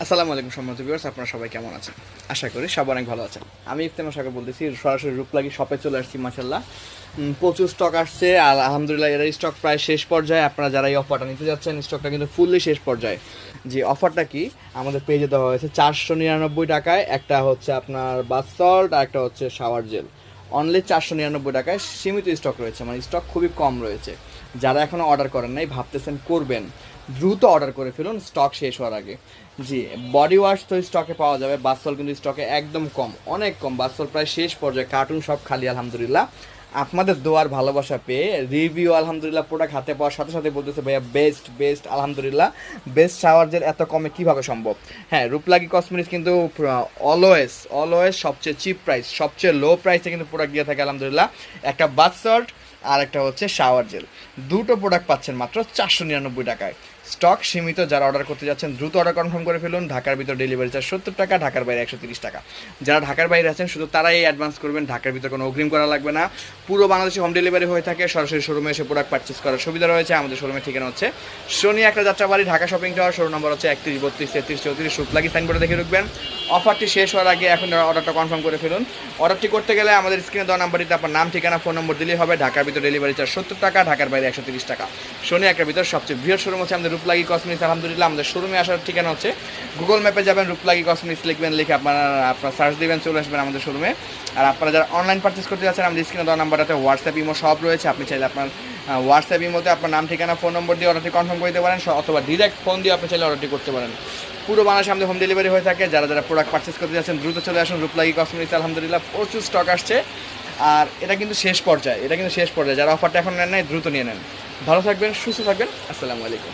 আসসালামু আলাইকুম সম্মানিত ভিউয়ার্স, আপনারা সবাই কেমন আছেন? আশা করি সবাই অনেক ভালো আছেন। আমি ইফতেখার সাগর বলতেছি, সরাসরি রূপলাগি শপে চলে আসছি। মাশাআল্লাহ প্রচুর স্টক আসছে আর আলহামদুলিল্লাহ এর স্টক প্রায় শেষ পর্যায়ে। আপনারা যারা এই অফারটা নিতে যাচ্ছেন, স্টকটা কিন্তু ফুললি শেষ পর্যায়ে। যে অফারটা কি আমাদের পেজে দেওয়া হয়েছে 499 টাকায়, একটা হচ্ছে আপনার বাথ সল্ট আর একটা হচ্ছে শাওয়ার জেল। অনলি 499 টাকায় সীমিত স্টক রয়েছে, মানে স্টক খুবই কম রয়েছে। যারা এখনও অর্ডার করেন নাই, ভাবতেছেন করবেন, দ্রুত অর্ডার করে ফেলুন স্টক শেষ হওয়ার আগে। জি, বডি ওয়াশ তো স্টকে পাওয়া যাবে, বাথসল কিন্তু স্টকে একদম কম, অনেক কম। বাথসল প্রায় শেষ পর্যায়ে, কার্টুন সব খালি। আলহামদুলিল্লাহ আপনাদের দোয়ার ভালোবাসা পেয়ে রিভিউ আলহামদুলিল্লাহ প্রোডাক্ট হাতে পাওয়ার সাথে সাথে বলতেছে ভাইয়া বেস্ট বেস্ট। আলহামদুলিল্লাহ বেস্ট শাওয়ার জেল এত কমে কিভাবে সম্ভব? হ্যাঁ, রূপলাগি কসমেটিক্স কিন্তু অলওয়েজ অলওয়েজ সবচেয়ে চিপ প্রাইস, সবচেয়ে লো প্রাইসে কিন্তু প্রোডাক্ট দিয়ে থাকে আলহামদুলিল্লাহ। একটা বাথ সল্ট আর একটা হচ্ছে শাওয়ার জেল, দুটো প্রোডাক্ট পাচ্ছেন মাত্র 499 টাকায়। স্টক সীমিত, যারা অর্ডার করতে যাচ্ছেন দ্রুত অর্ডার কনফার্ম করে ফেলুন। ঢাকার ভিতর ডেলিভারি চার্জ 70 টাকা, ঢাকার বাইরে 130 টাকা। যারা ঢাকার বাইরে আছেন শুধু তারাই অ্যাডভান্স করবেন, ঢাকার ভিতর কোনো অগ্রিম করা লাগবে না। পুরো বাংলাদেশে হোম ডেলিভারি হয়ে থাকে, সরাসরি শোরুমে এসে প্রোডাক্ট পারচেস করার সুবিধা রয়েছে। আমাদের শোরুমের ঠিকানা হচ্ছে শনি একটা Jatrabari, Dhaka shopping tower, showroom number হচ্ছে 31, 32, 33, 34। রূপলাগি সাইনবোর্ডে দেখে রাখবেন। অফারটি শেষ হওয়ার আগে এখন অর্ডারটা কনফার্ম করে ফেলুন। অর্ডারটি করতে গেলে আমাদের স্ক্রিনে দেওয়া নাম্বারটিতে আপনার নাম, ঠিকানা, ফোন নম্বর দিলেই হবে। ঢাকার ভিতর ডেলিভারি চার্জ 70 টাকা, ঢাকার বাইরে 130 টাকা। শনি একটার ভিতর সবচেয়ে বৃহৎ শোরুম হচ্ছে আমাদের রূপলাগি কসমেটিক্স। আলহামদুলিল্লাহ আমাদের শোরুমে আসার ঠিকানা হচ্ছে, গুগল ম্যাপে যাবেন, রূপলাগি কসমেটিক্স লিখবেন, লিখে আপনার সার্চ দিবেন, চলে আসবেন আমাদের শোরুমে। আর আপনারা যারা অনলাইন পারচেস করতে যাচ্ছেন, আমাদের স্ক্রিনে দেওয়া নাম্বারটাতে হোয়াটসঅ্যাপ, ইমো সব রয়েছে। আপনি চাইলে আপনার হোয়াটসঅ্যাপ ইমোতে আপনার নাম, ঠিকানা, ফোন নম্বর দিয়ে অর্ডারটি কনফার্ম করতে পারেন, অথবা ডিরেক্ট ফোন দিয়ে আপনি চাইলে অর্ডারটি করতে পারেন। পুরো বাংলাদেশে আমাদের হোম ডেলিভারি হয়ে থাকে। যারা যারা প্রোডাক্ট পারচেস করতে যাচ্ছেন দ্রুত চলে আসুন রূপলাগি কসমেটিক্স। আলহামদুলিল্লাহ প্রচুর স্টক আসছে আর এটা কিন্তু শেষ পর্যায়ে, এটা কিন্তু শেষ পর্যায়ে। যারা অফারটা এখন নেন নাই দ্রুত নিয়ে নেন। ভালো থাকবেন, সুস্থ থাকবেন। আসসালামু আলাইকুম।